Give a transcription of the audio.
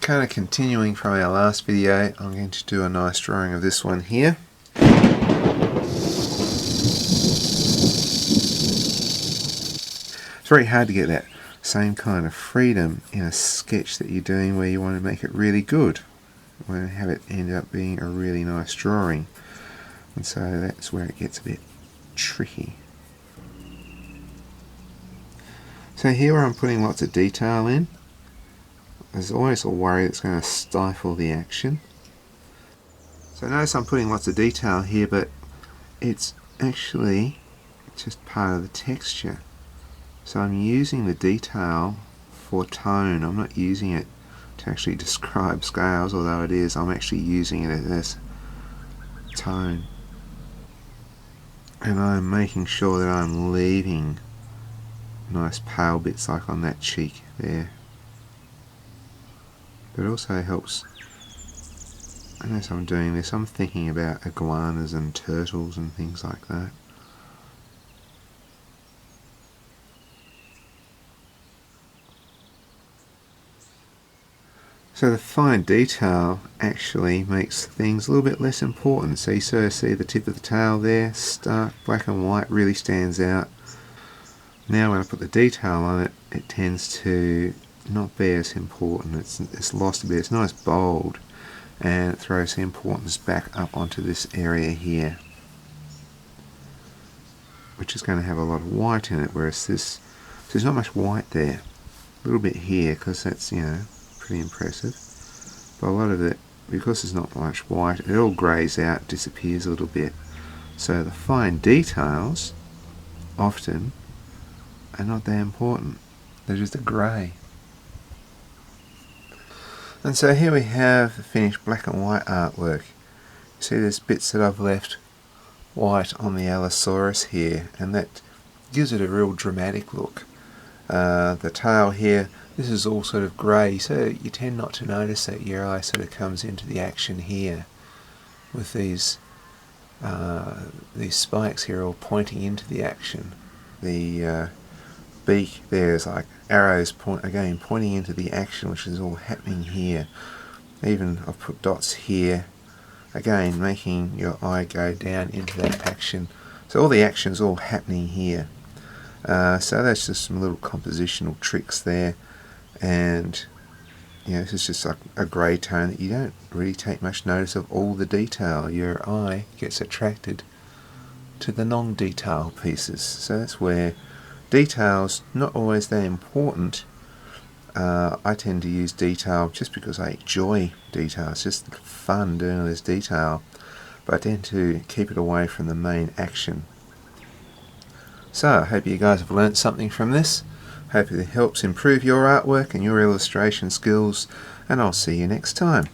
kind of continuing from our last video, I'm going to do a nice drawing of this one here. It's very hard to get that same kind of freedom in a sketch that you're doing where you want to make it really good. You want to have it end up being a really nice drawing. And so that's where it gets a bit tricky. So here where I'm putting lots of detail in, there's always a worry that's going to stifle the action. So notice I'm putting lots of detail here, but it's actually just part of the texture. So I'm using the detail for tone. I'm not using it to actually describe scales, although it is. I'm actually using it as tone. And I'm making sure that I'm leaving nice pale bits like on that cheek there. But it also helps, as I'm doing this, I'm thinking about iguanas and turtles and things like that. So the fine detail actually makes things a little bit less important. So you sort of see the tip of the tail there, stark black and white, really stands out. Now when I put the detail on it, it tends to not be as important. It's lost a bit. It's nice bold, and it throws the importance back up onto this area here, which is going to have a lot of white in it, whereas this, there's not much white there. A little bit here, because that's, you know, pretty impressive. But a lot of it, because there's not much white, it all greys out, disappears a little bit. So the fine details often are not that important. They're just a grey. And so here we have the finished black and white artwork. You see there's bits that I've left white on the Allosaurus here, and that gives it a real dramatic look. The tail here, this is all sort of grey, so you tend not to notice that. Your eye sort of comes into the action here with these spikes here all pointing into the action. The beak there is like arrows pointing into the action, which is all happening here. Even I've put dots here, again making your eye go down into that action. So all the action's all happening here. So that's just some little compositional tricks there, and you know, this is just like a grey tone that you don't really take much notice of all the detail. Your eye gets attracted to the non-detail pieces. So that's where detail's not always that important. I tend to use detail just because I enjoy detail. It's just fun doing all this detail, but I tend to keep it away from the main action. So I hope you guys have learnt something from this. Hope it helps improve your artwork and your illustration skills, and I'll see you next time.